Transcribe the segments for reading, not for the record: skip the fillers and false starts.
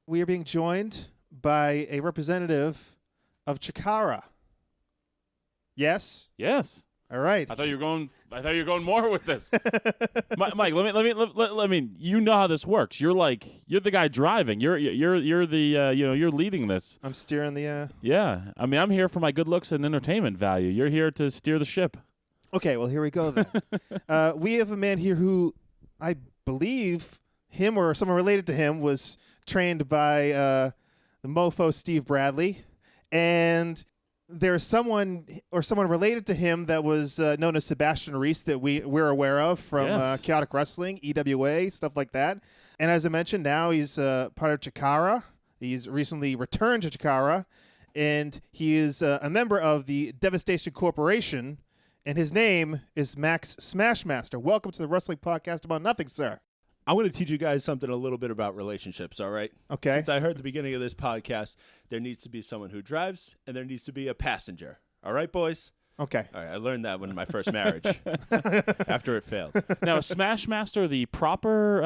we are being joined by a representative of Chikara. Yes? Yes. All right. I thought you were going more with this. Mike, let me. You know how this works. You're the guy driving. You're the you're leading this. I'm steering the. Yeah. I mean, I'm here for my good looks and entertainment value. You're here to steer the ship. Okay. Well, here we go then. We have a man here who, I believe, him or someone related to him was trained by the mofo Steve Bradley, and there's someone related to him that was known as Sebastian Reese that we're aware of from Chaotic Wrestling, EWA, stuff like that. And as I mentioned, now he's part of Chikara. He's recently returned to Chikara, and he is a member of the Devastation Corporation, and his name is Max Smashmaster. Welcome to the Wrestling Podcast About Nothing, sir. I'm going to teach you guys something a little bit about relationships, all right? Okay. Since I heard at the beginning of this podcast, there needs to be someone who drives, and there needs to be a passenger. All right, boys? Okay. All right, I learned that in my first marriage, after it failed. Now, is Smashmaster the proper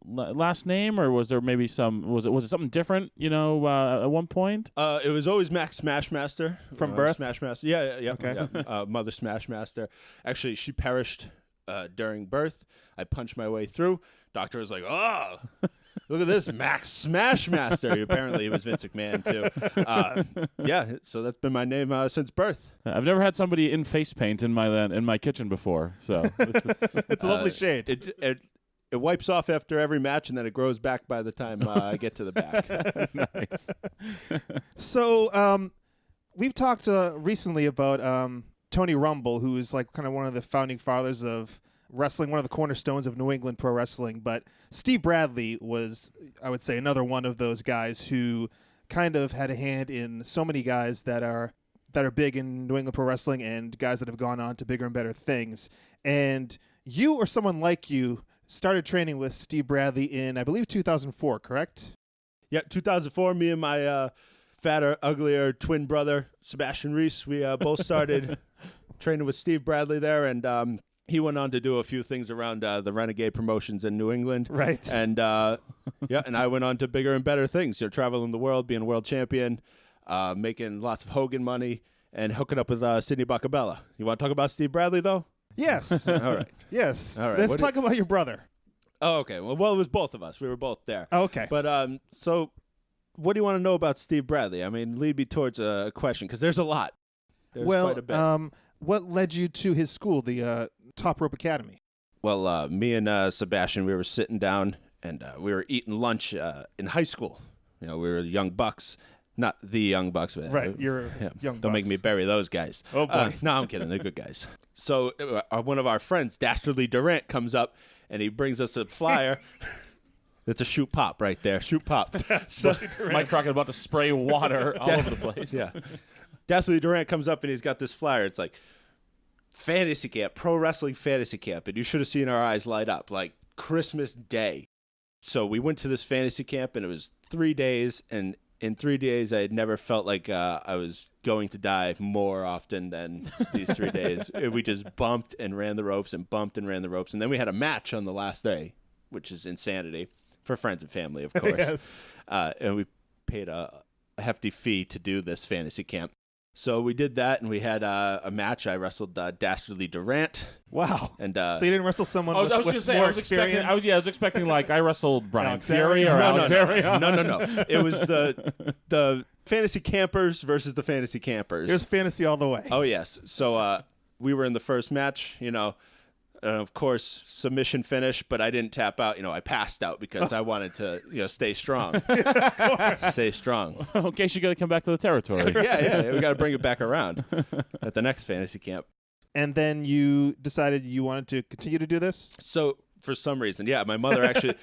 last name, or was there maybe was it something different, at one point? It was always Max Smashmaster. From birth? Smashmaster. Yeah. Okay. Yeah. Mother Smashmaster. Actually, she perished during birth. I punched my way through. Doctor was like, oh, look at this Max Smashmaster. Apparently, he was Vince McMahon, too. So that's been my name since birth. I've never had somebody in face paint in my kitchen before, so it's a lovely shade. It wipes off after every match, and then it grows back by the time I get to the back. Nice. So we've talked recently about Tony Rumble, who is like kind of one of the founding fathers of wrestling, one of the cornerstones of New England pro wrestling. But Steve Bradley was, I would say, another one of those guys who kind of had a hand in so many guys that are big in New England pro wrestling and guys that have gone on to bigger and better things. And you or someone like you started training with Steve Bradley in, I believe, 2004, correct? Yeah, 2004, me and my fatter, uglier twin brother, Sebastian Reese, we both started training with Steve Bradley there, and he went on to do a few things around the Renegade promotions in New England. Right. And and I went on to bigger and better things. Traveling the world, being world champion, making lots of Hogan money, and hooking up with Sidney Bacabella. You want to talk about Steve Bradley, though? Yes. All right. Yes. All right. Let's talk about your brother. Oh, okay. Well, it was both of us. We were both there. Oh, okay. But so what do you want to know about Steve Bradley? I mean, lead me towards a question, because there's a lot. There's quite a bit. What led you to his school, the Top Rope Academy? Well, me and Sebastian, we were sitting down, and we were eating lunch in high school. We were young bucks. Not the young bucks. But, right, you're young bucks. Don't make me bury those guys. Oh, boy. No, I'm kidding. They're good guys. So one of our friends, Dastardly Durant, comes up, and he brings us a flyer. It's a shoot pop right there. Shoot pop. Mike Crockett about to spray water all over the place. Yeah. Dastardly Durant comes up, and he's got this flyer. It's like, fantasy camp, pro wrestling fantasy camp, and you should have seen our eyes light up like Christmas Day. So we went to this fantasy camp, and it was 3 days, and in 3 days I had never felt like I was going to die more often than these 3 days. We just bumped and ran the ropes and bumped and ran the ropes, and then we had a match on the last day, which is insanity for friends and family, of course. Yes. And we paid a hefty fee to do this fantasy camp. So we did that, and we had a match. I wrestled Dastardly Durant. Wow! And so you didn't wrestle someone with more experience? I was expecting like I wrestled Brian Fury or Alex Aria. No. It was the fantasy campers versus the fantasy campers. There's fantasy all the way. Oh yes. So we were in the first match. Of course, submission finish, but I didn't tap out. I passed out because I wanted to, stay strong. Of course. Stay strong. In case you got to come back to the territory. Yeah. We got to bring it back around at the next fantasy camp. And then you decided you wanted to continue to do this? So for some reason, my mother actually...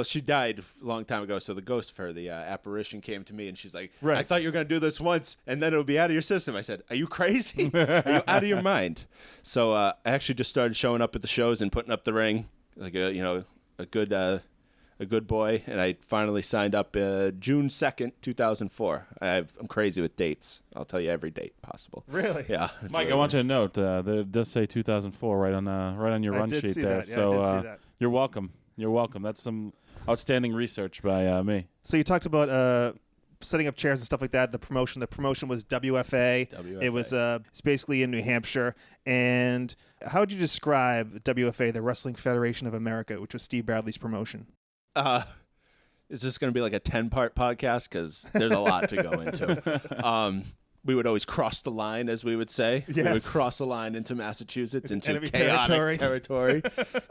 she died a long time ago, so the ghost of her, the apparition, came to me, and she's like, right. I thought you were going to do this once, and then it'll be out of your system. I said, are you crazy? Are you out of your mind? So I actually just started showing up at the shows and putting up the ring like a good boy, and I finally signed up June 2nd, 2004. I'm crazy with dates. I'll tell you every date possible. Really? Yeah. Mike, I want you to note, there does say 2004 right on your run sheet there. I did see that. You're welcome. You're welcome. That's some Outstanding research by me. So you talked about setting up chairs and stuff like that. The promotion was WFA. It was it's basically in New Hampshire. And how would you describe WFA, the Wrestling Federation of America, which was Steve Bradley's promotion? Is this going to be like a 10-part podcast? Because there's a lot to go into. We would always cross the line, as we would say. Yes. We would cross the line into Massachusetts, into enemy chaotic territory.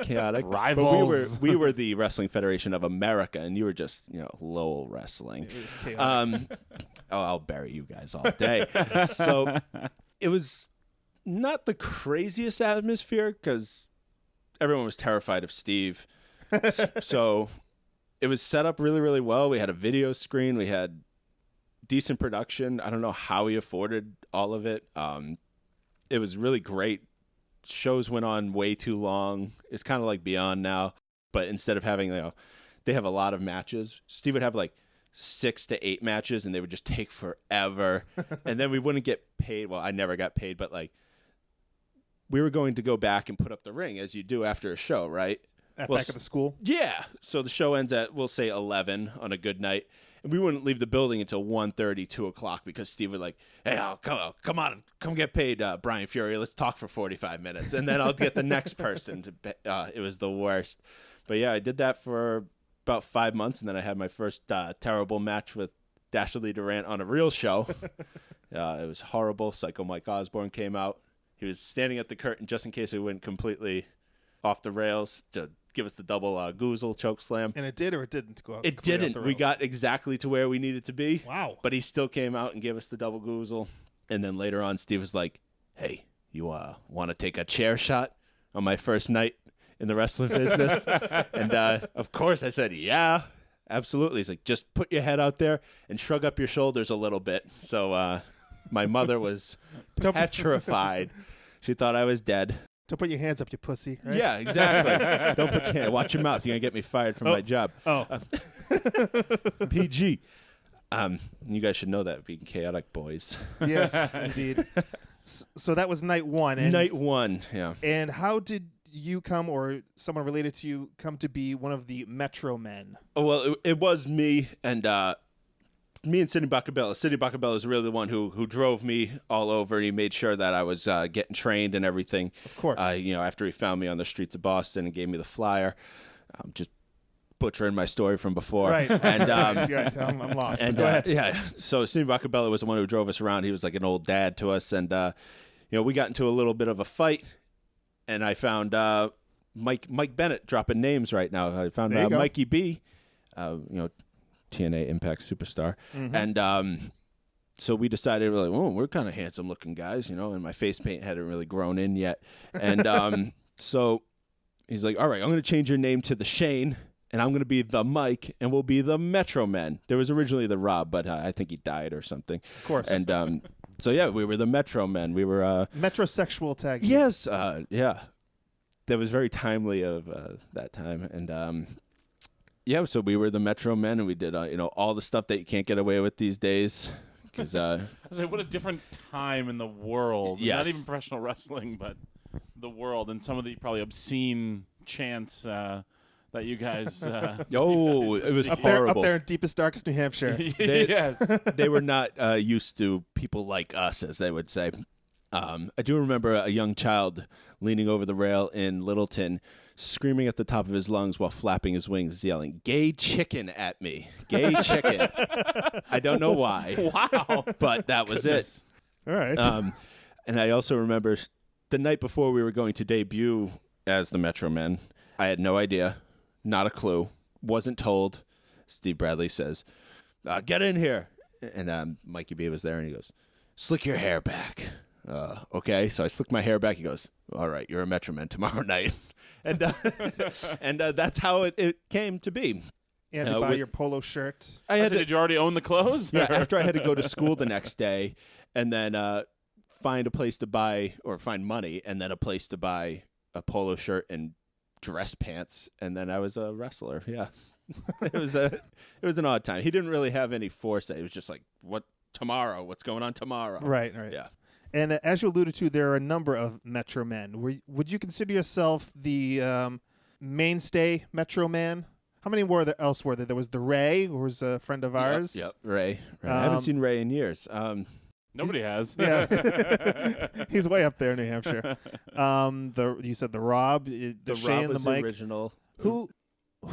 Chaotic. Rivals. But we were the Wrestling Federation of America, and you were just, Lowell Wrestling. It was chaotic. I'll bury you guys all day. So it was not the craziest atmosphere because everyone was terrified of Steve. So it was set up really, really well. We had a video screen. We had decent production. I don't know how he afforded all of it. It was really great. Shows went on way too long. It's kind of like Beyond now, but instead of having, they have a lot of matches. Steve would have like 6 to 8 matches, and they would just take forever. And then we wouldn't get paid. Well, I never got paid, but like we were going to go back and put up the ring as you do after a show, right? Back at the school? Yeah. So the show ends at, we'll say 11 on a good night. And we wouldn't leave the building until 1:30, 2 o'clock because Steve would like, hey, come on, come get paid, Brian Fury. Let's talk for 45 minutes. And then I'll get the next person. It was the worst. But yeah, I did that for about 5 months. And then I had my first terrible match with Dashley Durant on a real show. It was horrible. Psycho Mike Osborne came out. He was standing at the curtain just in case it went completely off the rails to give us the double goozle choke slam. And it did or it didn't go out? It didn't. We got exactly to where we needed to be. Wow. But he still came out and gave us the double goozle. And then later on, Steve was like, hey, you want to take a chair shot on my first night in the wrestling business? And of course I said, yeah, absolutely. He's like, just put your head out there and shrug up your shoulders a little bit. So my mother was petrified. She thought I was dead. Don't put your hands up, you pussy. Right? Yeah, exactly. Don't put your hand. Watch your mouth. You're going to get me fired from my job. Oh. PG. You guys should know that, being chaotic boys. Yes, indeed. So that was night one. And, Night one, yeah. And how did you come, or someone related to you, come to be one of the Metro Men? Oh, well, it was me and Sidney Bacabella. Sidney Bacabella is really the one who drove me all over. He made sure that I was getting trained and everything. Of course. After he found me on the streets of Boston and gave me the flyer. Just butchering my story from before. Right. And I'm lost. And go ahead. Yeah, so Sidney Bacabella was the one who drove us around. He was like an old dad to us, and we got into a little bit of a fight, and I found Mike Bennett dropping names right now. I found Mikey B, TNA Impact superstar, and so we decided we're kind of handsome looking guys, and my face paint hadn't really grown in yet, and so he's like, all right, I'm going to change your name to the Shane. And I'm going to be the Mike, and we'll be the Metro Men. There was originally the Rob, but I think he died or something. Of course. And so, yeah, we were the Metro Men. We were... Metrosexual tag. Yes, yeah. That was very timely of that time. And, yeah, so we were the Metro Men, and we did, all the stuff that you can't get away with these days. Because I was like, what a different time in the world. Yes. Not even professional wrestling, but the world. And some of the probably obscene chants... that you guys... it was horrible. Up there in deepest, darkest New Hampshire. Yes. They were not used to people like us, as they would say. I do remember a young child leaning over the rail in Littleton, screaming at the top of his lungs while flapping his wings, yelling, "Gay chicken" at me. Gay chicken. I don't know why. Wow. But that was it. All right. And I also remember the night before we were going to debut as the Metro Men, I had no idea. Not a clue. Wasn't told. Steve Bradley says, "Get in here." And Mikey B was there, and he goes, "Slick your hair back." Okay, so I slicked my hair back. He goes, "All right, you're a Metro Man tomorrow night." And that's how it came to be. You had to buy your polo shirt. Did you already own the clothes? Yeah, after I had to go to school the next day and then find a place to buy, or find money, and then a place to buy a polo shirt and dress pants, and then I was a wrestler. Yeah. It was an odd time. He didn't really have any foresight. It was just like, tomorrow? What's going on tomorrow? Right. Yeah. And as you alluded to, there are a number of Metro Men. Would you consider yourself the mainstay Metro Man? How many else were there? There was the Ray, who was a friend of ours. Yep. Ray. I haven't seen Ray in years. Nobody has. Yeah. He's way up there in New Hampshire. You said the Rob, the Shane, Rob was the Mike. original. Who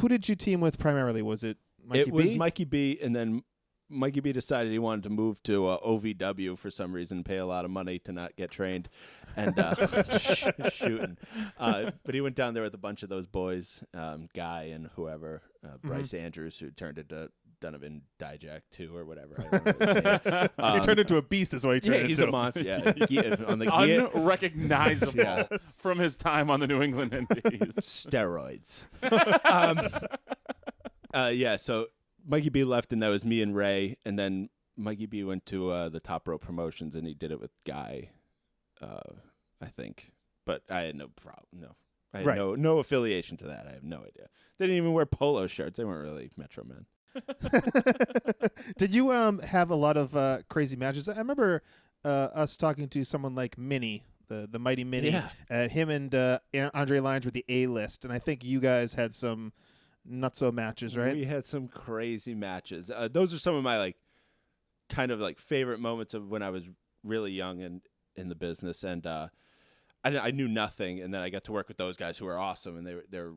did you team with primarily? Was it Mikey B? It was Mikey B, and then Mikey B decided he wanted to move to OVW for some reason, pay a lot of money to not get trained, and shooting. But he went down there with a bunch of those boys, Guy and whoever, Bryce Andrews, who turned into Donovan Dijak 2 or whatever. I don't know his name. He turned into a beast is what he turned into. He's a monster. Yeah. On the Unrecognizable from his time on the New England Indies. Steroids. So Mikey B left, and that was me and Ray, and then Mikey B went to the Top Rope Promotions, and he did it with Guy, I think. But I had no problem. No. I had no affiliation to that. I have no idea. They didn't even wear polo shirts. They weren't really Metro Men. Did you have a lot of crazy matches? I remember us talking to someone like Minnie, the Mighty Minnie. Yeah. Him and Andre Lyons were the A-list, and I think you guys had some nutso matches, right? We had some crazy matches. Those are some of my kind of favorite moments of when I was really young and in the business, and I knew nothing, and then I got to work with those guys who were awesome, and they're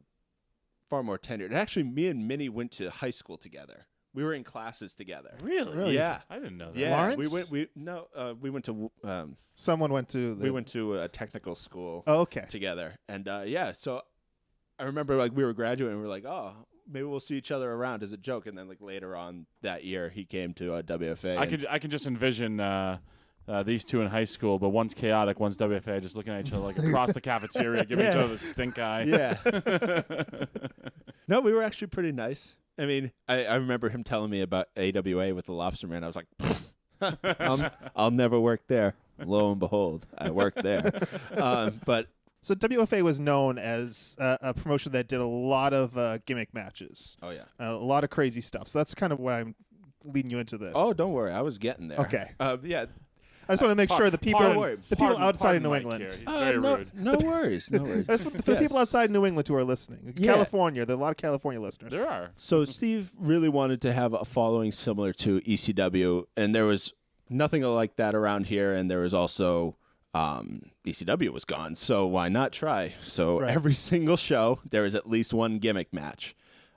far more tenured. And actually, me and Minnie went to high school together. We were in classes together. Really? Yeah. I didn't know that. Yeah. Lawrence? We went to Someone went to we went to a technical school okay. together. And so I remember we were graduating and we were like, "Oh, maybe we'll see each other around," as a joke. And then later on that year he came to WFA. I can just envision these two in high school, but one's chaotic, one's WFA, just looking at each other across the cafeteria, giving each other the stink eye. Yeah. No, we were actually pretty nice. I mean, I remember him telling me about AWA with the Lobster Man. I was like, I'll never work there. Lo and behold, I worked there. But so WFA was known as a promotion that did a lot of gimmick matches. Oh yeah, a lot of crazy stuff. So that's kind of why I'm leading you into this. Oh, don't worry, I was getting there. Okay. Yeah. I just want to make sure the people outside of New Mike England. He's very rude. No worries. No worries. For the people outside New England who are listening, Yeah. California, there are a lot of California listeners. There are. So Steve really wanted to have a following similar to ECW, and there was nothing like that around here, and there was also ECW was gone, so why not try? So every single show, there was at least one gimmick match,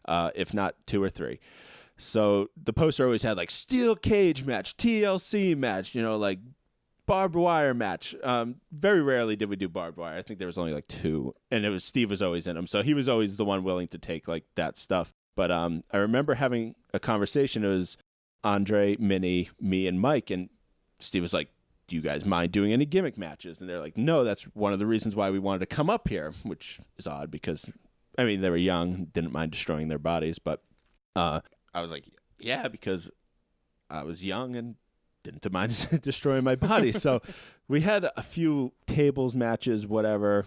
if not two or three. So the poster always had steel cage match, TLC match, barbed wire match. Very rarely did we do barbed wire. I think there was only two, and Steve was always in them, so he was always the one willing to take that stuff. But I remember having a conversation. It was Andre, Minnie, me, and Mike, and Steve was like, "Do you guys mind doing any gimmick matches?" And they're like, "No, that's one of the reasons why we wanted to come up here," which is odd because, they were young, didn't mind destroying their bodies. But I was like, yeah, because I was young and didn't mind destroying my body. So we had a few tables matches, whatever.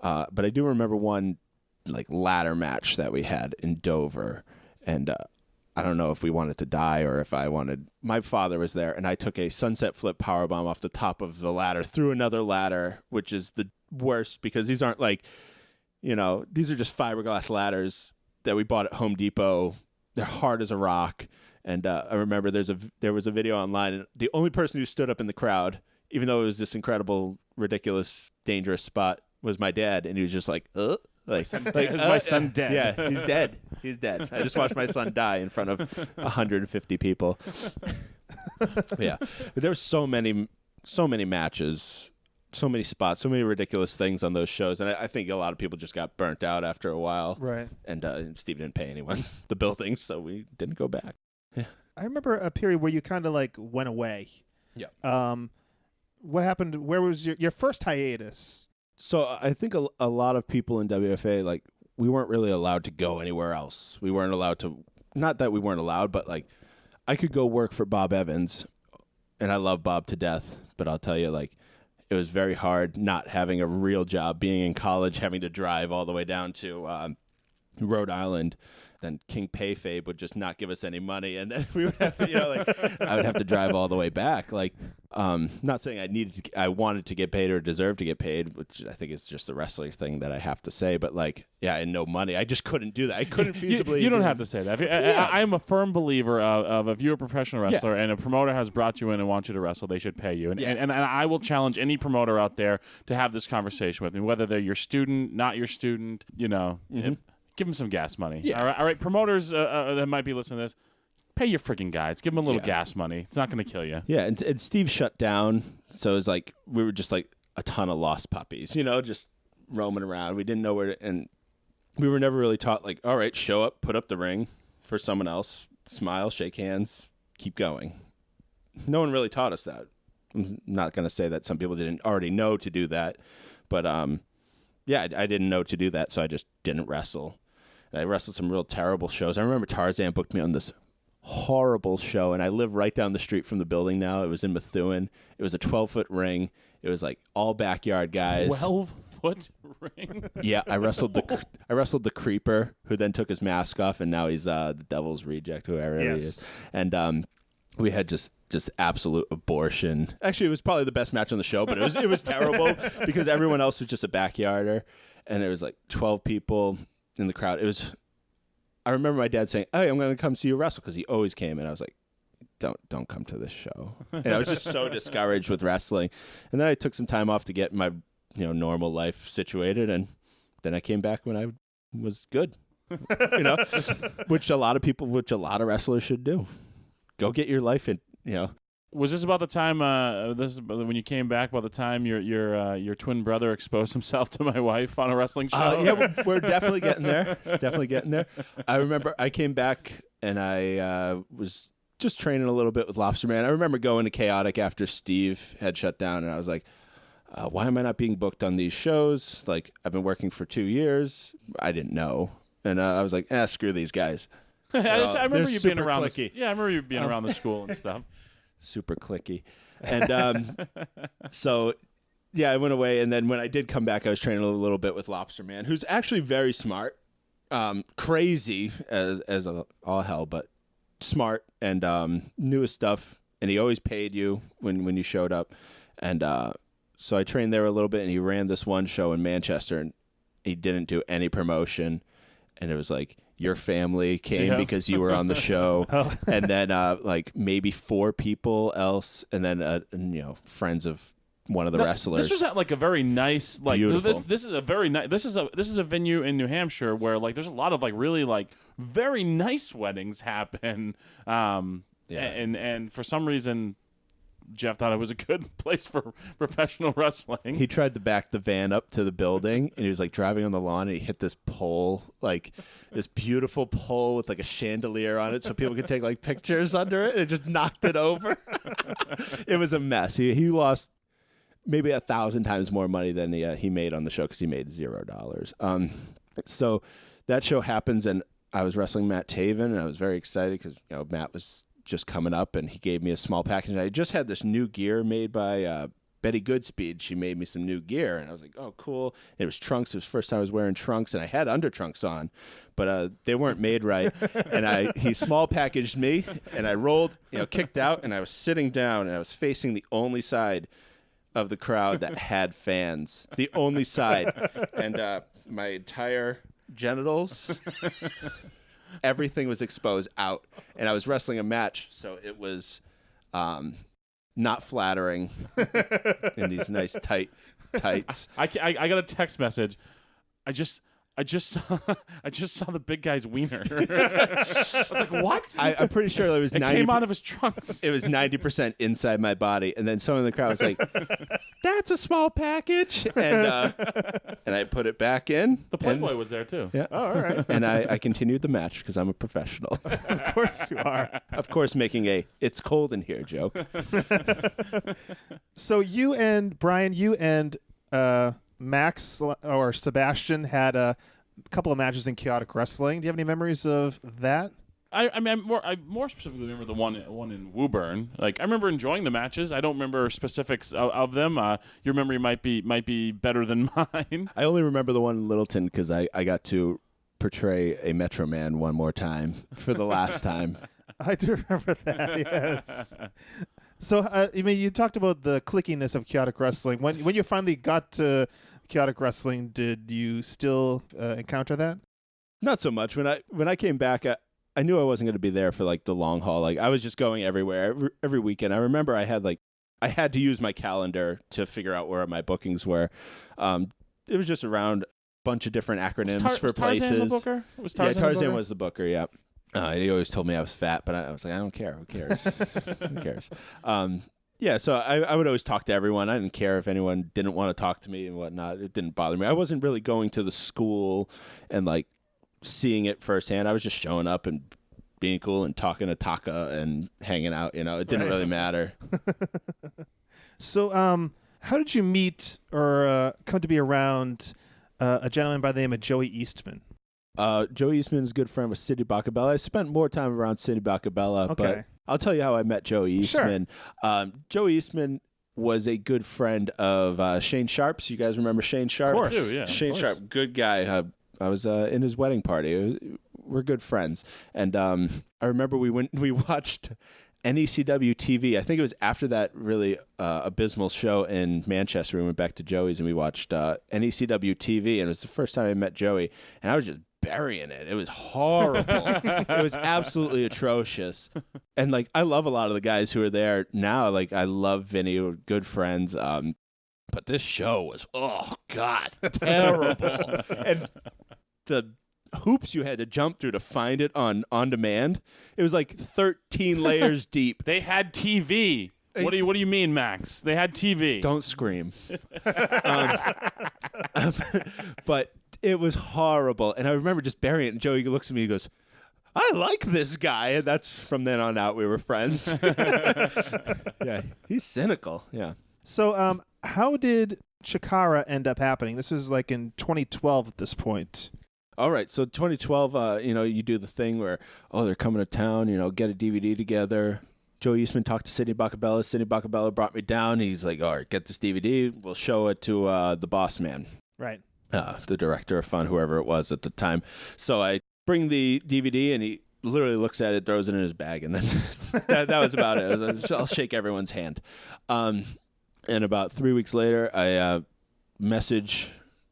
But I do remember one ladder match that we had in Dover. And I don't know if we wanted to die or if I wanted. My father was there, and I took a sunset flip powerbomb off the top of the ladder through another ladder, which is the worst because these aren't these are just fiberglass ladders that we bought at Home Depot. They're hard as a rock. And I remember there was a video online, and the only person who stood up in the crowd, even though it was this incredible, ridiculous, dangerous spot, was my dad, and he was just like, "Is my son dead?" Yeah, he's dead. He's dead. I just watched my son die in front of 150 people. Yeah, but there were so many matches, so many spots, so many ridiculous things on those shows, and I think a lot of people just got burnt out after a while. Right. And Steve didn't pay anyone the buildings, so we didn't go back. Yeah. I remember a period where you kind of went away. Yeah. What happened? Where was your first hiatus? So I think a lot of people in WFA, we weren't really allowed to go anywhere else. We weren't allowed to, not that we weren't allowed, but I could go work for Bob Evans, and I love Bob to death, but I'll tell you, it was very hard not having a real job, being in college, having to drive all the way down to Rhode Island. Then King Payfabe would just not give us any money, and then we would have to, I would have to drive all the way back. Not saying I wanted to get paid or deserved to get paid, which I think is just the wrestling thing that I have to say. But like, yeah, and no money. I just couldn't do that. I couldn't feasibly. You don't have to say that. I'm a firm believer of if you're a professional wrestler and a promoter has brought you in and wants you to wrestle, they should pay you. And I will challenge any promoter out there to have this conversation with me, whether they're your student, not your student. You know, give them some gas money. Yeah. All right, promoters that might be listening to this. Pay your freaking guys. Give them a little gas money. It's not going to kill you. Yeah, and Steve shut down, so it was like we were just like a ton of lost puppies, just roaming around. We didn't know where to, and we were never really taught like, all right, show up, put up the ring for someone else, smile, shake hands, keep going. No one really taught us that. I'm not going to say that some people didn't already know to do that, but yeah, I didn't know to do that, so I just didn't wrestle. And I wrestled some real terrible shows. I remember Tarzan booked me on this horrible show, and I live right down the street from the building now. It was in Methuen. It was a 12-foot ring. It was like all backyard guys. 12-foot ring? Yeah, I wrestled the creeper, who then took his mask off, and now he's the Devil's Reject, whoever he is. And we had just absolute abortion. Actually, it was probably the best match on the show, but it was terrible because everyone else was just a backyarder, and it was like 12 people in the crowd. I remember my dad saying, "Hey, I'm going to come see you wrestle," because he always came, and I was like, "Don't come to this show." And I was just so discouraged with wrestling. And then I took some time off to get my normal life situated, and then I came back when I was good. Which a lot of wrestlers should do. Go get your life in. Was this about the time? This is when you came back. By the time your twin brother exposed himself to my wife on a wrestling show. Yeah, we're definitely getting there. Definitely getting there. I remember I came back and I was just training a little bit with Lobster Man. I remember going to Chaotic after Steve had shut down, and I was like, "Why am I not being booked on these shows? Like, I've been working for 2 years. I didn't know." And I was like, "Screw these guys." I remember you being around. Clicky. I remember you being around the school and stuff. Super clicky. And so, yeah, I went away. And then when I did come back, I was training a little bit with Lobster Man, who's actually very smart, crazy as all hell, but smart and knew his stuff. And he always paid you when you showed up. And so I trained there a little bit, and he ran this one show in Manchester, and he didn't do any promotion. And it was like, your family came because you were on the show, and then like maybe 4 people else, and then friends of one of the wrestlers. This was at like a very nice, like this is a very nice. This is a venue in New Hampshire where like there's a lot of like really like very nice weddings happen, and for some reason, Jeff thought it was a good place for professional wrestling. He tried to back the van up to the building, and he was like driving on the lawn, and he hit this pole, like this beautiful pole with like a chandelier on it, so people could take like pictures under it. And it just knocked it over. It was a mess. He lost maybe 1,000 times more money than he made on the show because he made $0. So that show happens, and I was wrestling Matt Taven, and I was very excited because Matt was just coming up, and he gave me a small package. And I just had this new gear made by Betty Goodspeed. She made me some new gear, and I was like, "Oh, cool!" And it was trunks. It was the first time I was wearing trunks, and I had under trunks on, but they weren't made right. And he small packaged me, and I rolled, kicked out, and I was sitting down, and I was facing the only side of the crowd that had fans, the only side, and my entire genitals. Everything was exposed out, and I was wrestling a match, so it was not flattering in these nice tights. I got a text message. I just saw the big guy's wiener. I was like, what? I'm pretty sure it was it came out of his trunks. It was 90% inside my body, and then someone in the crowd was like, "That's a small package," and I put it back in. The Playboy was there too. Yeah. Oh, all right. And I continued the match because I'm a professional. Of course you are. Of course, making a "it's cold in here" joke. So you and Brian, Max or Sebastian had a couple of matches in Chaotic Wrestling. Do you have any memories of that? I more specifically remember the one in Woburn. Like I remember enjoying the matches. I don't remember specifics of them. Your memory might be better than mine. I only remember the one in Littleton because I got to portray a Metro Man one more time for the last time. I do remember that. Yes. So, I mean, you talked about the clickiness of chaotic wrestling. When you finally got to chaotic wrestling, did you still encounter that? Not so much. When I came back, I knew I wasn't going to be there for like the long haul. Like I was just going everywhere every weekend. I remember I had to use my calendar to figure out where my bookings were. It was just around a bunch of different acronyms for places. Tarzan the booker? Tarzan was the booker. Yeah. He always told me I was fat, but I was like, I don't care. Who cares? Who cares? Yeah, so I would always talk to everyone. I didn't care if anyone didn't want to talk to me and whatnot. It didn't bother me. I wasn't really going to the school and like seeing it firsthand. I was just showing up and being cool and talking to Taka and hanging out. You know, it didn't really matter. So, how did you meet or come to be around a gentleman by the name of Joey Eastman? Joey Eastman is a good friend with Sidney Bacabella. I spent more time around Sidney Bacabella, but I'll tell you how I met Joey Eastman. Sure. Joey Eastman was a good friend of Shane Sharp's. You guys remember Shane Sharp? Of course, yeah. Shane Sharp, good guy. I was in his wedding party. We're good friends. And I remember we watched NECW TV. I think it was after that really abysmal show in Manchester. We went back to Joey's and we watched NECW TV. And it was the first time I met Joey. And I was just burying it. It was horrible. It was absolutely atrocious. And like I love a lot of the guys who are there now. Like I love Vinny. We're good friends. But this show was, oh God, terrible. And the hoops you had to jump through to find it on demand, it was like 13 layers deep. They had TV. What do you mean, Max? They had TV. Don't scream. But it was horrible. And I remember just burying it, and Joey looks at me and goes, I like this guy. And that's from then on out, we were friends. Yeah, he's cynical. Yeah. So, how did Chikara end up happening? This was like in 2012 at this point. All right, so 2012, you do the thing where, they're coming to town, get a DVD together. Joey Eastman talked to Sidney Bacabella. Sidney Bacabella brought me down. He's like, all right, get this DVD. We'll show it to the boss man. Right. The director of fun, whoever it was at the time. So I bring the DVD, and he literally looks at it, throws it in his bag, and then that was about it. I'll shake everyone's hand. And about 3 weeks later, I message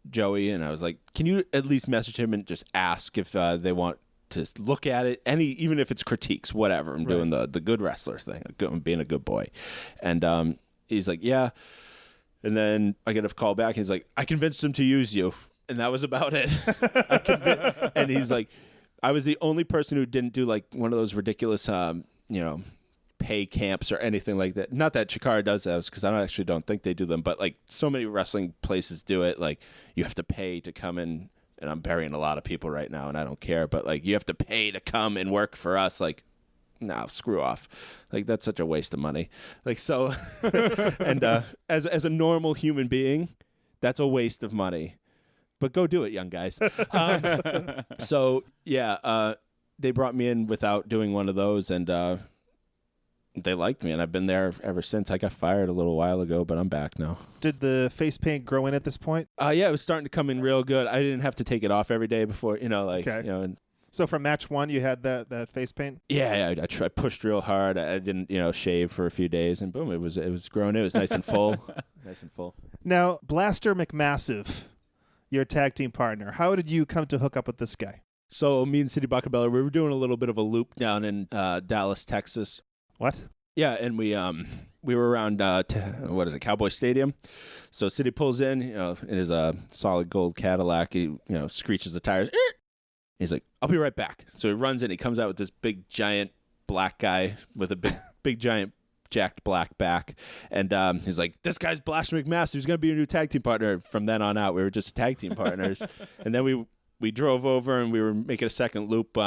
Joey, and I was like, can you at least message him and just ask if they want to look at it, even if it's critiques, whatever. I'm doing the good wrestler thing, I'm being a good boy. And he's like, yeah. And then I get a call back, and he's like, I convinced him to use you. And that was about it. And he's like, I was the only person who didn't do like one of those ridiculous, pay camps or anything like that. Not that Chikara does those, because I actually don't think they do them, but like so many wrestling places do it. Like you have to pay to come in, and I'm burying a lot of people right now, and I don't care, but like you have to pay to come and work for us. Like, no, screw off. Like that's such a waste of money. Like so, and as a normal human being, that's a waste of money. But go do it, young guys. So yeah, they brought me in without doing one of those, and they liked me, and I've been there ever since. I got fired a little while ago, but I'm back now. Did the face paint grow in at this point? Yeah, it was starting to come in real good. I didn't have to take it off every day before, And so from match one, you had that face paint? Yeah, I pushed real hard. I didn't, shave for a few days, and boom, it was grown. It was nice and full. Nice and full. Now, Blaster McMassive, your tag team partner. How did you come to hook up with this guy? So me and Sidney Bacabella, we were doing a little bit of a loop down in Dallas, Texas. What? Yeah, and we were around Cowboy Stadium. So Sidney pulls in, in his solid gold Cadillac. He screeches the tires. He's like, I'll be right back. So he runs in. He comes out with this big giant black guy with a big giant jacked black back, and he's like, this guy's Blaster McMaster. He's gonna be your new tag team partner. From then on out, we were just tag team partners. And then we drove over, and we were making a second loop.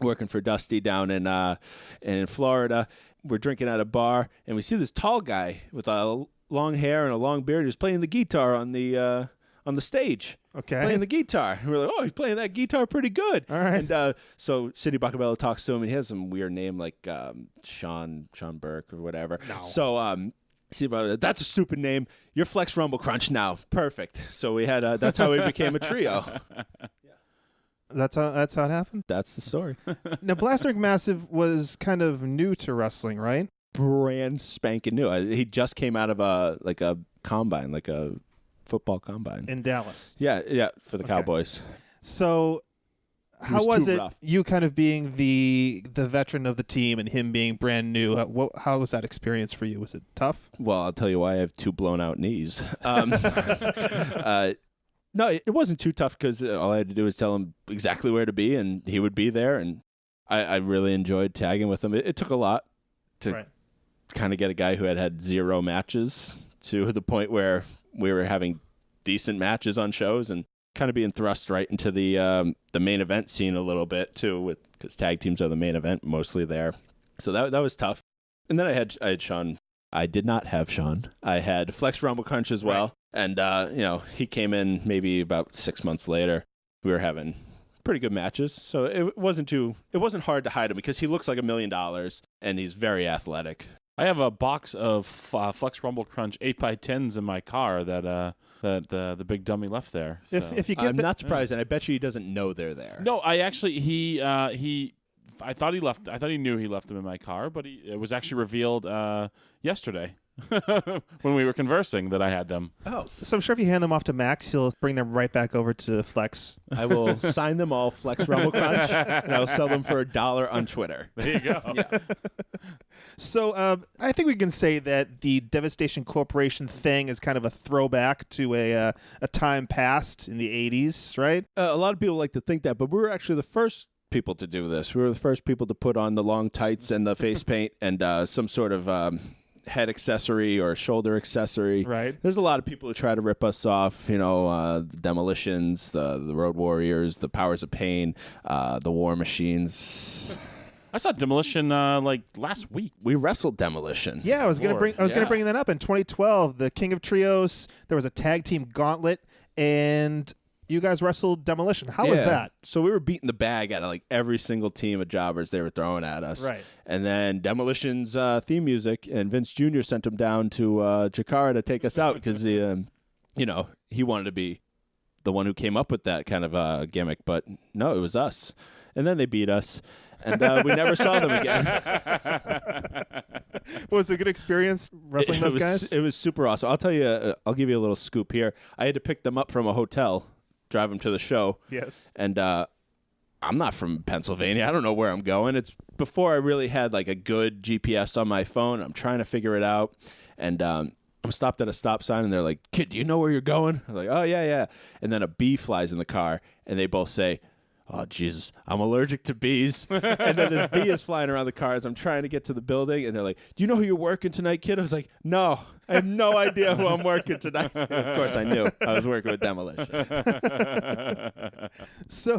Working for Dusty down in Florida. We're drinking at a bar, and we see this tall guy with a long hair and a long beard who's playing the guitar on the stage. Okay. Playing the guitar. And we're like, oh, he's playing that guitar pretty good. All right. And so Sidney Bacabella talks to him, and he has some weird name like Sean Burke or whatever. No. So Sidney, that's a stupid name. You're Flex Rumble Crunch now. Perfect. So we had that's how we became a trio. That's how it happened? That's the story. Now, Blaster McMassive was kind of new to wrestling, right? brand spanking new. He just came out of a combine, like a football combine in Dallas. Yeah, for the Cowboys. So how was it, rough. you kind of being the veteran of the team and him being brand new? How was that experience for you? Was it tough? Well, I'll tell you why. I have 2 blown out knees. No, it wasn't too tough because all I had to do was tell him exactly where to be, and he would be there. And I really enjoyed tagging with him. It took a lot to kind of get a guy who had 0 matches to the point where we were having decent matches on shows and kind of being thrust right into the main event scene a little bit too, because tag teams are the main event mostly there. So that was tough. And then I had Sean. I did not have Sean. I had Flex Rumble Crunch as well. Right. And, he came in maybe about 6 months later. We were having pretty good matches. So it wasn't hard to hide him because he looks like $1 million and he's very athletic. I have a box of Flex Rumble Crunch 8x10s in my car that the big dummy left there. So. If you I'm not surprised, and I bet you he doesn't know they're there. No, I actually I thought he left. I thought he knew he left them in my car, but it was actually revealed yesterday when we were conversing that I had them. Oh, so I'm sure if you hand them off to Max, he'll bring them right back over to Flex. I will sign them all Flex Rumble Crunch, and I'll sell them for $1 on Twitter. There you go. Yeah. So I think we can say that the Devastation Corporation thing is kind of a throwback to a time past in the 80s, right? A lot of people like to think that, but we were actually the first people to do this. We were the first people to put on the long tights and the face paint and some sort of head accessory or shoulder accessory. Right. There's a lot of people who try to rip us off, the Demolitions, the Road Warriors, the Powers of Pain, the War Machines. I saw Demolition last week. We wrestled Demolition. Yeah, I was gonna bring that up in 2012. The King of Trios. There was a tag team gauntlet, and you guys wrestled Demolition. How was that? So we were beating the bag out of every single team of jobbers they were throwing at us. Right. And then Demolition's theme music, and Vince Jr. sent him down to Chikara to take us out because he wanted to be the one who came up with that kind of gimmick. But no, it was us. And then they beat us. And we never saw them again. Was it a good experience wrestling those guys? It was super awesome. I'll tell you, I'll give you a little scoop here. I had to pick them up from a hotel, drive them to the show. Yes. And I'm not from Pennsylvania. I don't know where I'm going. It's before I really had a good GPS on my phone. I'm trying to figure it out. And I'm stopped at a stop sign, and they're like, "Kid, do you know where you're going?" I'm like, "Oh, yeah." And then a bee flies in the car, and they both say, "Oh, Jesus, I'm allergic to bees." And then this bee is flying around the car as I'm trying to get to the building. And they're like, "Do you know who you're working tonight, kid?" I was like, "No, I have no idea who I'm working tonight." And of course, I knew I was working with Demolition. So,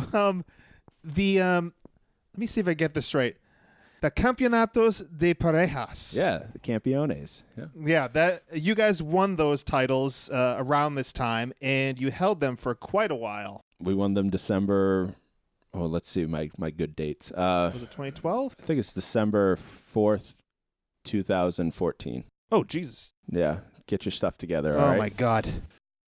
let me see if I get this right. The Campeonatos de Parejas. Yeah, the Campeones. Yeah, that you guys won those titles around this time, and you held them for quite a while. We won them December. Oh, let's see my good dates. Was it 2012? I think it's December 4th, 2014. Oh, Jesus. Yeah, get your stuff together. Oh, all right? my God.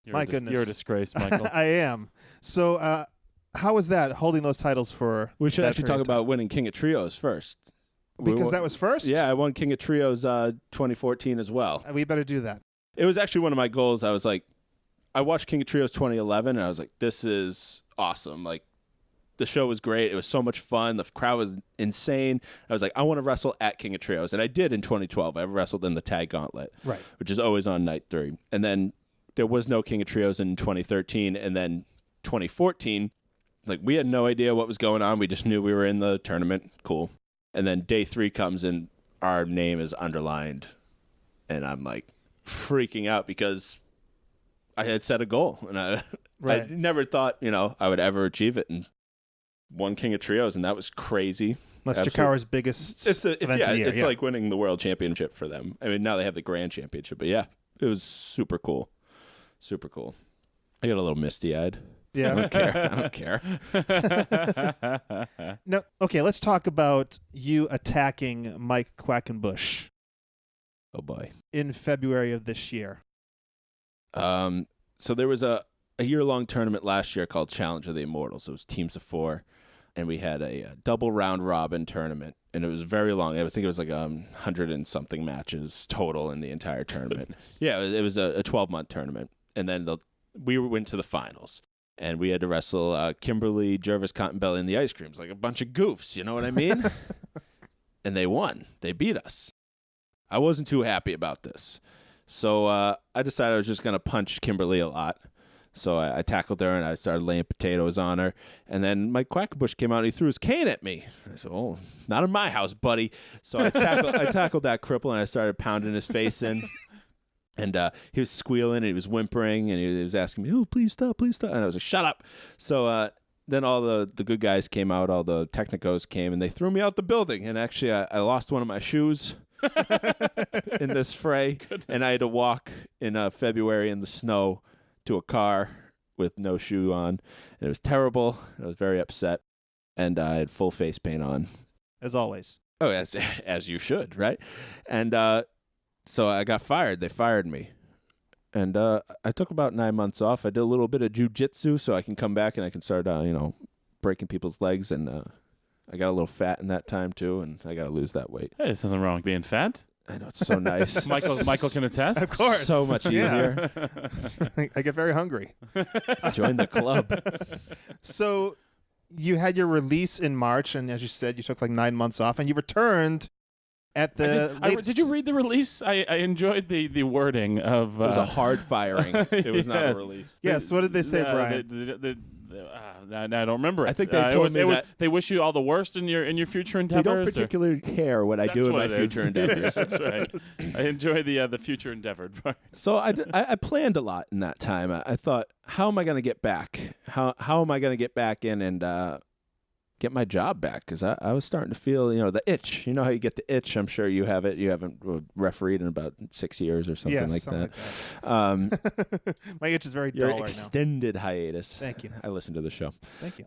Goodness. You're a disgrace, Michael. I am. So how was that, holding those titles for We should actually talk about winning King of Trios first. Because that was first? Yeah, I won King of Trios 2014 as well. We better do that. It was actually one of my goals. I was like, I watched King of Trios 2011, and I was like, this is awesome. The show was great. It was so much fun. The crowd was insane. I was like, I want to wrestle at King of Trios. And I did in 2012. I wrestled in the tag gauntlet, right, which is always on night 3. And then there was no King of Trios in 2013. And then 2014, we had no idea what was going on. We just knew we were in the tournament. Cool. And then day 3 comes and our name is underlined. And I'm freaking out because I had set a goal. And I never thought, I would ever achieve it. And won King of Trios, and that was crazy. That's Chikara's biggest event of the year. It's like winning the world championship for them. I mean, now they have the grand championship. But yeah, it was super cool. Super cool. I got a little misty-eyed. Yeah. I don't care. No, okay, let's talk about you attacking Mike Quackenbush. Oh, boy. In February of this year. So there was a year-long tournament last year called Challenge of the Immortals. It was teams of 4. and we had a double round robin tournament, and it was very long. I think it was like 100 and something matches total in the entire tournament. Goodness. Yeah, it was a 12-month tournament, and then we went to the finals, and we had to wrestle Kimberly, Jervis Cottonbelly, and the Ice Creams, like a bunch of goofs, you know what I mean? And they won. They beat us. I wasn't too happy about this, so I decided I was just going to punch Kimberly a lot. So I tackled her, and I started laying potatoes on her. And then Mike Quackenbush came out, and he threw his cane at me. I said, "Oh, not in my house, buddy." So I tackled that cripple, and I started pounding his face in. And he was squealing, and he was whimpering, and he was asking me, "Oh, please stop, please stop." And I was like, "Shut up." So then all the good guys came out, all the technicos came, and they threw me out the building. And actually, I lost one of my shoes in this fray. Goodness. And I had to walk in February in the snow to a car with no shoe on. And it was terrible. I was very upset. And I had full face paint on. As always. Oh, as you should, right? And so I got fired. They fired me. And I took about 9 months off. I did a little bit of jiu-jitsu so I can come back and I can start, breaking people's legs. And I got a little fat in that time, too, and I got to lose that weight. Hey, there's nothing wrong with being fat. I know, it's so nice. Michael can attest. Of course. So much easier. I get very hungry. Join the club. So you had your release in March, and as you said, you took like 9 months off, and you returned at the did you read the release? I enjoyed the wording of... It was a hard firing. It was not a release. Yes, what did they say, Brian? I don't remember it. I think they told me that they wish you all the worst in your future they endeavors. don't particularly care what I do in my future endeavors. That's right. I enjoy the future endeavor part. So I planned a lot in that time. I thought, how am I going to get back? How am I going to get back in and get my job back? Because I was starting to feel, the itch. You know how you get the itch? I'm sure you have it. You haven't refereed in about 6 years or something like that. My itch is very dull Your right now. extended hiatus. Thank you. I listened to the show. Thank you.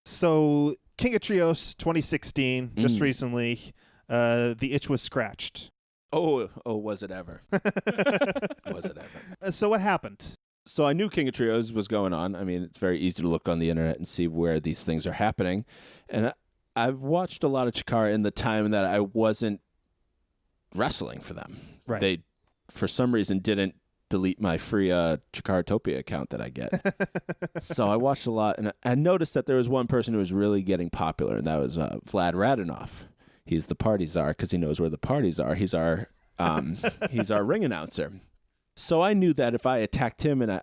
So King of Trios 2016, just recently, the itch was scratched. Oh, was it ever? Was it ever? So what happened? So I knew King of Trios was going on. I mean, it's very easy to look on the internet and see where these things are happening. And I've watched a lot of Chikara in the time that I wasn't wrestling for them. Right. They, for some reason, didn't delete my free Chikaratopia account that I get. So I watched a lot, and I noticed that there was one person who was really getting popular, and that was Vlad Radinoff. He's the party czar because he knows where the parties are. He's our ring announcer. So I knew that if I attacked him and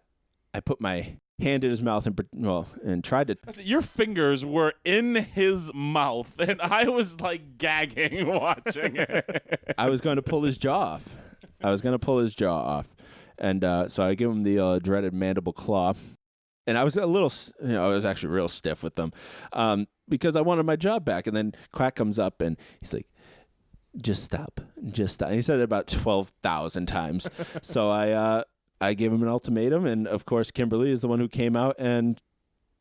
I put my hand in his mouth and tried to... Your fingers were in his mouth, and I was like gagging watching it. I was going to pull his jaw off. And so I gave him the dreaded mandible claw. And I was a little, I was actually real stiff with them because I wanted my job back. And then Quack comes up and he's like, just stop. And he said it about 12,000 times. So I gave him an ultimatum. And, of course, Kimberly is the one who came out and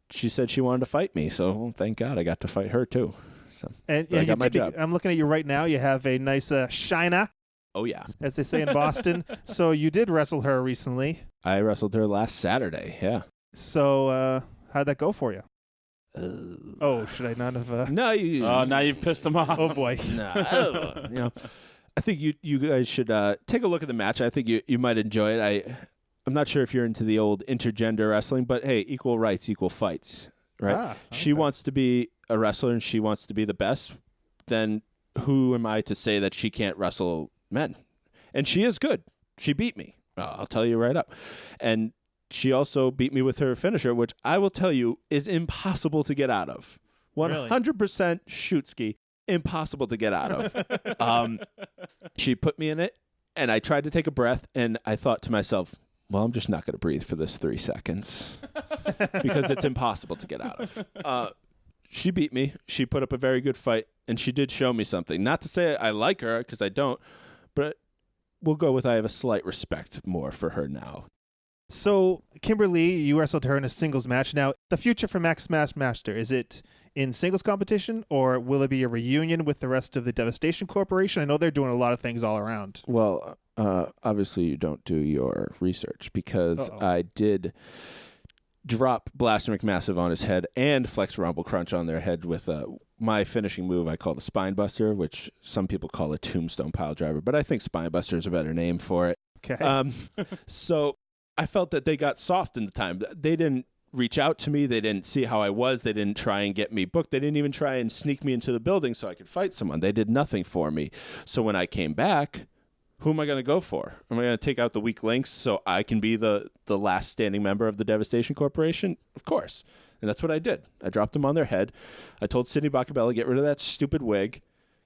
she said she wanted to fight me. So thank God I got to fight her, too. So and I got my job. I'm looking at you right now. You have a nice shina. Oh, yeah. As they say in Boston. So you did wrestle her recently. I wrestled her last Saturday, yeah. So how'd that go for you? Should I not have... No, now you've pissed him off. Oh, boy. No. I think you guys should take a look at the match. I think you might enjoy it. I'm not sure if you're into the old intergender wrestling, but hey, equal rights, equal fights, right? Okay. She wants to be a wrestler and she wants to be the best. Then who am I to say that she can't wrestle men? And she is good. She beat me. I'll tell you right up. And she also beat me with her finisher, which I will tell you is impossible to get out of. 100% shoot ski. Impossible to get out of. She put me in it, and I tried to take a breath, and I thought to myself, well, I'm just not going to breathe for this 3 seconds because it's impossible to get out of. She beat me. She put up a very good fight, and she did show me something. Not to say I like her, because I don't, but we'll go with I have a slight respect more for her now. So, Kimberly, you wrestled her in a singles match. Now, the future for Max Smashmaster, is it in singles competition, or will it be a reunion with the rest of the Devastation Corporation? I know they're doing a lot of things all around. Well, obviously you don't do your research, because I did drop Blaster McMassive on his head and Flex Rumble Crunch on their head with my finishing move I call the Spine Buster, which some people call a Tombstone Pile Driver, but I think Spine Buster is a better name for it. Okay. So I felt that they got soft in the time. They didn't reach out to me. They didn't see how I was. They didn't try and get me booked. They didn't even try and sneak me into the building so I could fight someone. They did nothing for me. So when I came back, who am I going to go for? Am I going to take out the weak links so I can be the last standing member of the Devastation Corporation? Of course. And that's what I did. I dropped them on their head. I told Sidney Bacabella, get rid of that stupid wig.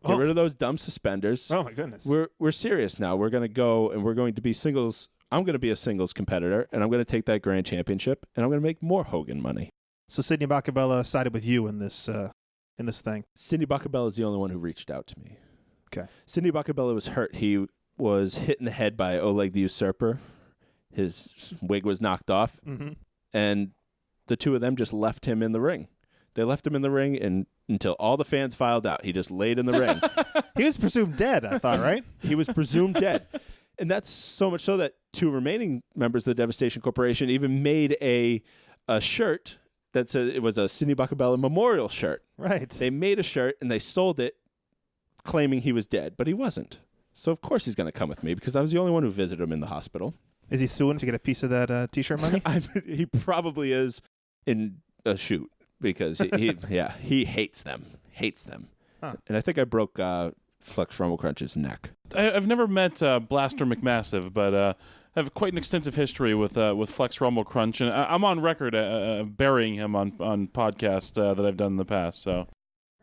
Get rid of those dumb suspenders. Oh, my goodness. We're serious now. We're going to go and we're going to be singles. I'm going to be a singles competitor, and I'm going to take that grand championship, and I'm going to make more Hogan money. So Sidney Bacabella sided with you in this thing. Sidney Bacabella is the only one who reached out to me. Okay. Sidney Bacabella was hurt. He was hit in the head by Oleg the Usurper. His wig was knocked off, and the two of them just left him in the ring. They left him in the ring until all the fans filed out. He just laid in the ring. He was presumed dead, I thought, right? He was presumed dead. And that's so much so that two remaining members of the Devastation Corporation even made a shirt that said it was a Sidney Bacabella memorial shirt. Right. They made a shirt and they sold it claiming he was dead, but he wasn't. So of course he's going to come with me because I was the only one who visited him in the hospital. Is he suing to get a piece of that T-shirt money? He probably is in a shoot because he hates them. Huh. And I think I broke Flex Rumble Crunch's neck. I've never met Blaster McMassive, but I have quite an extensive history with Flex Rumble Crunch, and I'm on record burying him on podcasts that I've done in the past. So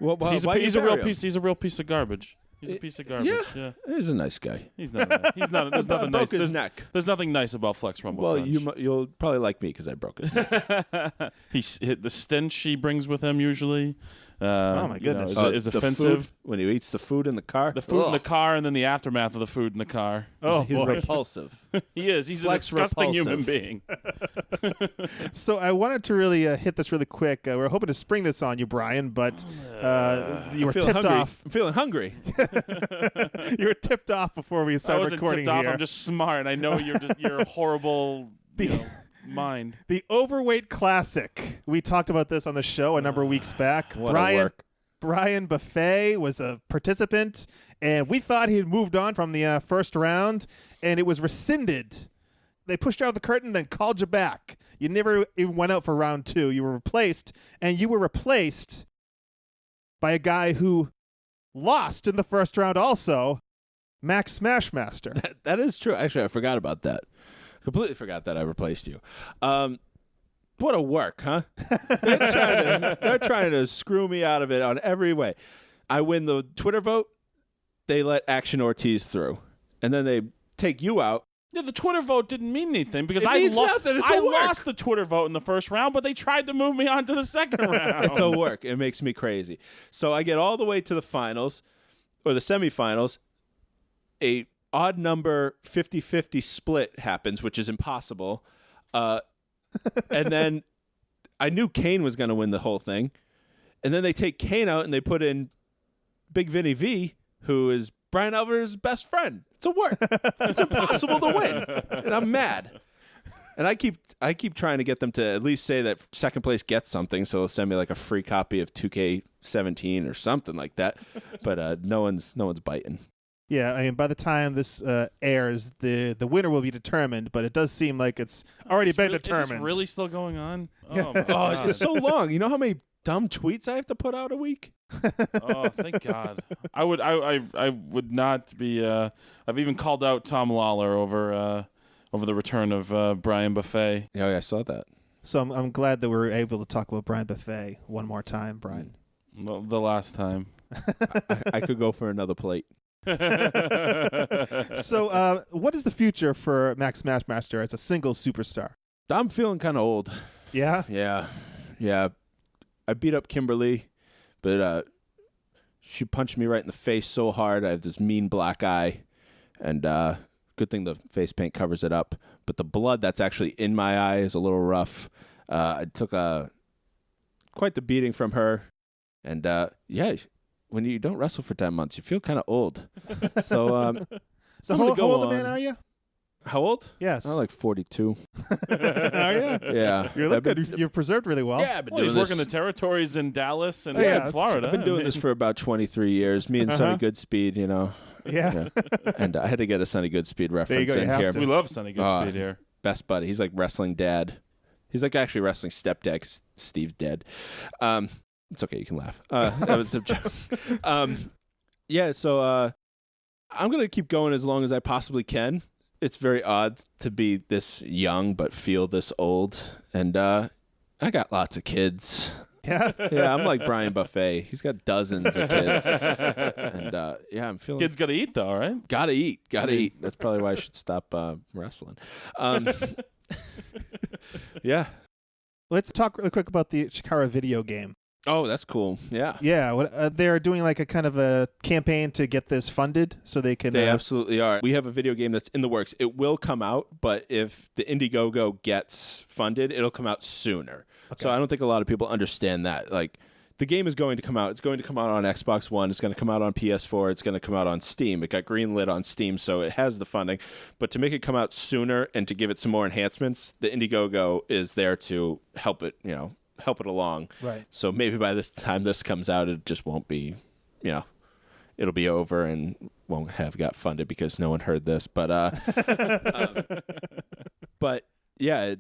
he's a real piece. He's a real piece of garbage. He's a piece of garbage. Yeah, he's a nice guy. He's not. He's not. There's nothing nice. Broke his neck. There's nothing nice about Flex Rumble Crunch. Well, you'll probably like me because I broke his neck. He's the stench he brings with him usually. Oh my goodness! Is offensive when he eats the food in the car. The food in the car, and then the aftermath of the food in the car. Oh, he's repulsive. He is. He's Flex a disgusting repulsive. human being. So I wanted to really hit this really quick. We're hoping to spring this on you, Brian, but you were tipped off. I'm feeling hungry. You were tipped off before we started recording tipped here. off. I'm just smart. I know you're horrible. Mind. The Overweight Classic. We talked about this on the show a number of weeks back. Brian Buffet was a participant, and we thought he had moved on from the first round, and it was rescinded. They pushed out the curtain, then called you back. You never even went out for round 2. You were replaced, and you were replaced by a guy who lost in the first round also, Max Smashmaster. That is true. Actually, I forgot about that. Completely forgot that I replaced you. What a work, huh? They're trying to screw me out of it on every way. I win the Twitter vote. They let Action Ortiz through. And then they take you out. Yeah, the Twitter vote didn't mean anything because I lost the Twitter vote in the first round, but they tried to move me on to the second round. It's a work. It makes me crazy. So I get all the way to the finals or the semifinals. A odd number 50-50 split happens, which is impossible. And then I knew Kane was going to win the whole thing. And then they take Kane out and they put in Big Vinny V, who is Brian Alvarez's best friend. It's a work. It's impossible to win. And I'm mad. And I keep trying to get them to at least say that second place gets something, so they'll send me like a free copy of 2K17 or something like that. But no one's biting. Yeah, I mean, by the time this airs, the winner will be determined, but it does seem like it's already been determined. Is this really still going on? Yeah. Oh, my God. It's so long. You know how many dumb tweets I have to put out a week? Oh, thank God. I would not be. I've even called out Tom Lawler over the return of Brian Buffet. Yeah, I saw that. So I'm glad that we're able to talk about Brian Buffet one more time, Brian. The last time. I could go for another plate. So what is the future for Max Smashmaster as a single superstar? I'm feeling kind of old. Yeah? Yeah. I beat up Kimberly, but she punched me right in the face so hard. I have this mean black eye, and good thing the face paint covers it up. But the blood that's actually in my eye is a little rough. I took quite the beating from her, and when you don't wrestle for 10 months, you feel kind of old. So how old a man are you? How old? Yes. I'm like 42. Are you? Yeah. You look good. You've preserved really well. Yeah, I've been Well, he's doing working the this. territories in Dallas and Yeah, Florida. I've been doing this for about 23 years. Me and Sonny Goodspeed, you know. Yeah. And I had to get a Sonny Goodspeed reference you in have here. to. We love Sonny Goodspeed here. Best buddy. He's like wrestling dad. He's like actually wrestling stepdad because Steve's dead. It's okay. You can laugh. That was a joke. Yeah, so I'm going to keep going as long as I possibly can. It's very odd to be this young but feel this old. And I got lots of kids. Yeah. Yeah, I'm like Brian Buffet. He's got dozens of kids. And yeah, I'm feeling... Kids got to eat, though, right? Gotta eat. That's probably why I should stop wrestling. Yeah. Let's talk really quick about the Chikara video game. Oh, that's cool. Yeah. Yeah, they're doing like a kind of a campaign to get this funded so they can... They absolutely are. We have a video game that's in the works. It will come out, but if the Indiegogo gets funded, it'll come out sooner. Okay. So I don't think a lot of people understand that. Like, the game is going to come out. It's going to come out on Xbox One. It's going to come out on PS4. It's going to come out on Steam. It got greenlit on Steam, so it has the funding. But to make it come out sooner and to give it some more enhancements, the Indiegogo is there to help it, help it along. Right. So maybe by this time this comes out, it just won't be, it'll be over and won't have got funded because no one heard this. But but yeah,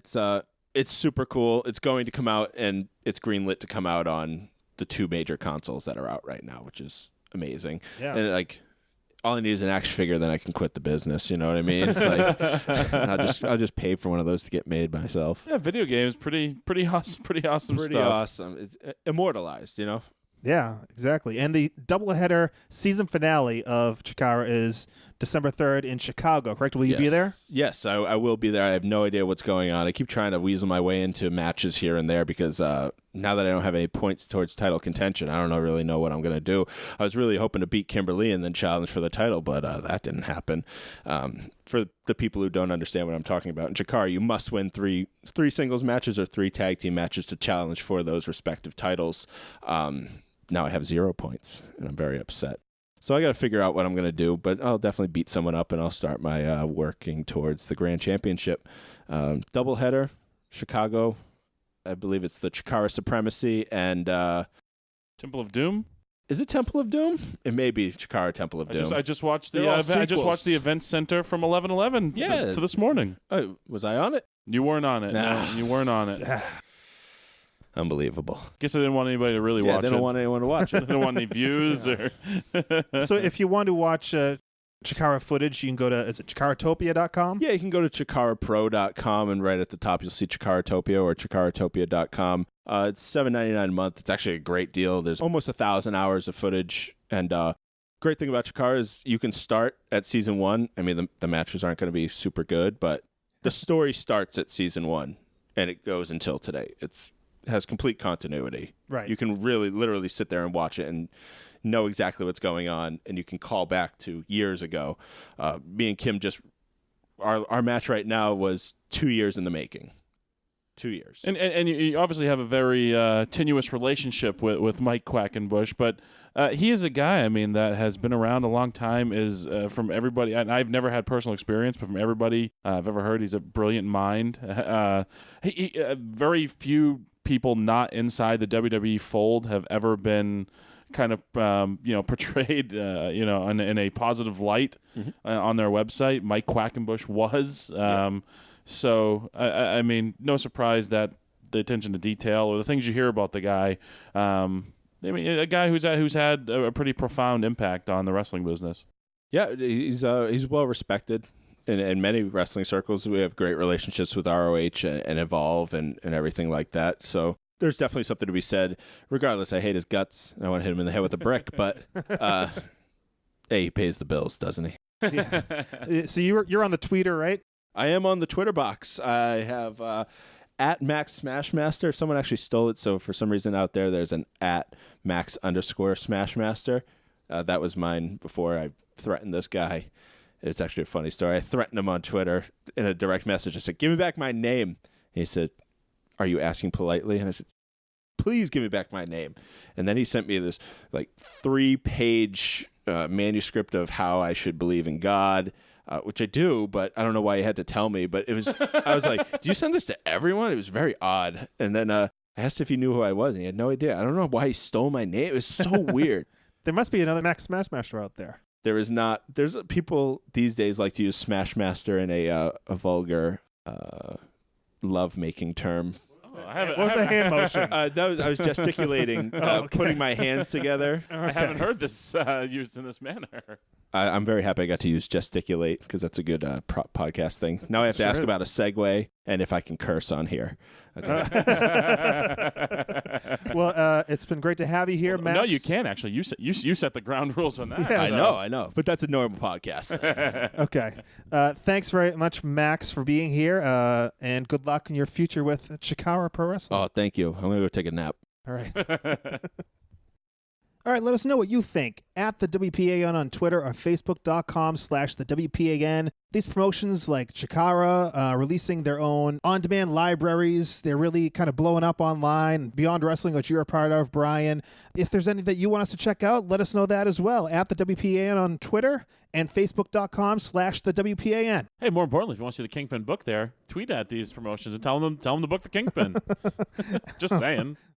it's super cool. It's going to come out, and it's greenlit to come out on the two major consoles that are out right now, which is amazing. Yeah. And like, all I need is an action figure, then I can quit the business. You know what I mean? Like, I'll just pay for one of those to get made myself. Yeah, video games, pretty awesome, pretty awesome pretty stuff. Awesome. It's immortalized, Yeah, exactly. And the doubleheader season finale of Chikara is December 3rd in Chicago, correct? Will you be there? Yes, I will be there. I have no idea what's going on. I keep trying to weasel my way into matches here and there because now that I don't have any points towards title contention, I don't really know what I'm going to do. I was really hoping to beat Kimberly and then challenge for the title, but that didn't happen. For the people who don't understand what I'm talking about, in Chikara, you must win three singles matches or 3 tag team matches to challenge for those respective titles. Now I have 0 points, and I'm very upset. So I got to figure out what I'm going to do, but I'll definitely beat someone up, and I'll start my working towards the Grand Championship. Doubleheader, Chicago. I believe it's the Chikara Supremacy and... Temple of Doom? Is it Temple of Doom? It may be Chikara Temple of Doom. I just watched the I just watched the event center from 11/11 to this morning. Was I on it? You weren't on it. Nah. No, you weren't on it. Unbelievable. Guess I didn't want anybody to really watch it. They don't want anyone to watch it. They don't want any views. Or So if you want to watch Chikara footage, you can go to, is it chikaratopia.com? Yeah, you can go to chikarapro.com, and right at the top you'll see Chikaratopia or chikaratopia.com. It's $7.99 a month. It's actually a great deal. There's almost 1,000 hours of footage, and great thing about Chikara is you can start at season 1. I mean, the matches aren't going to be super good, but the story starts at season 1, and it goes until today. It has complete continuity. Right. You can really literally sit there and watch it and know exactly what's going on, and you can call back to years ago. Me and Kim our match right now was 2 years in the making. 2 years. And you obviously have a very tenuous relationship with Mike Quackenbush, but he is a guy, I mean, that has been around a long time, is from everybody, and I've never had personal experience, but from everybody I've ever heard, he's a brilliant mind. Very few people not inside the WWE fold have ever been kind of portrayed in a positive light on their website. Mike Quackenbush was so I mean, no surprise that the attention to detail or the things you hear about the guy, I mean, a guy who's had a pretty profound impact on the wrestling business. Yeah, he's well respected in many wrestling circles. We have great relationships with ROH and Evolve and everything like that. So there's definitely something to be said. Regardless, I hate his guts. I want to hit him in the head with a brick, but hey, he pays the bills, doesn't he? Yeah. So you're on the Twitter, right? I am on the Twitter box. I have at Max Smashmaster. Someone actually stole it, so for some reason out there's an at Max_Smashmaster. That was mine before I threatened this guy. It's actually a funny story. I threatened him on Twitter in a direct message. I said, "Give me back my name." And he said, "Are you asking politely?" And I said, "Please give me back my name." And then he sent me this like 3-page manuscript of how I should believe in God, which I do, but I don't know why he had to tell me. But I was like, do you send this to everyone? It was very odd. And then I asked if he knew who I was, and he had no idea. I don't know why he stole my name. It was so weird. There must be another Max Smashmaster out there. There is not. There's people these days like to use Smashmaster in a vulgar love-making term. What was the hand motion? I was gesticulating, putting my hands together. Okay. I haven't heard this used in this manner. I'm very happy I got to use gesticulate because that's a good podcast thing. Now I have to ask about a segue and if I can curse on here. Okay. Well, it's been great to have you here, Max. No, you can actually. You set the ground rules on that. Yeah, I know. But that's a normal podcast. Okay. Thanks very much, Max, for being here, and good luck in your future with Chikara Pro Wrestling. Oh, thank you. I'm going to go take a nap. All right. All right, let us know what you think at the WPAN on Twitter or Facebook.com/the WPAN. These promotions like Chikara releasing their own on-demand libraries, they're really kind of blowing up online. Beyond Wrestling, which you're a part of, Brian. If there's any that you want us to check out, let us know that as well at the WPAN on Twitter and Facebook.com/the WPAN. Hey, more importantly, if you want to see the Kingpin book there, tweet at these promotions and tell them to book the Kingpin. Just saying.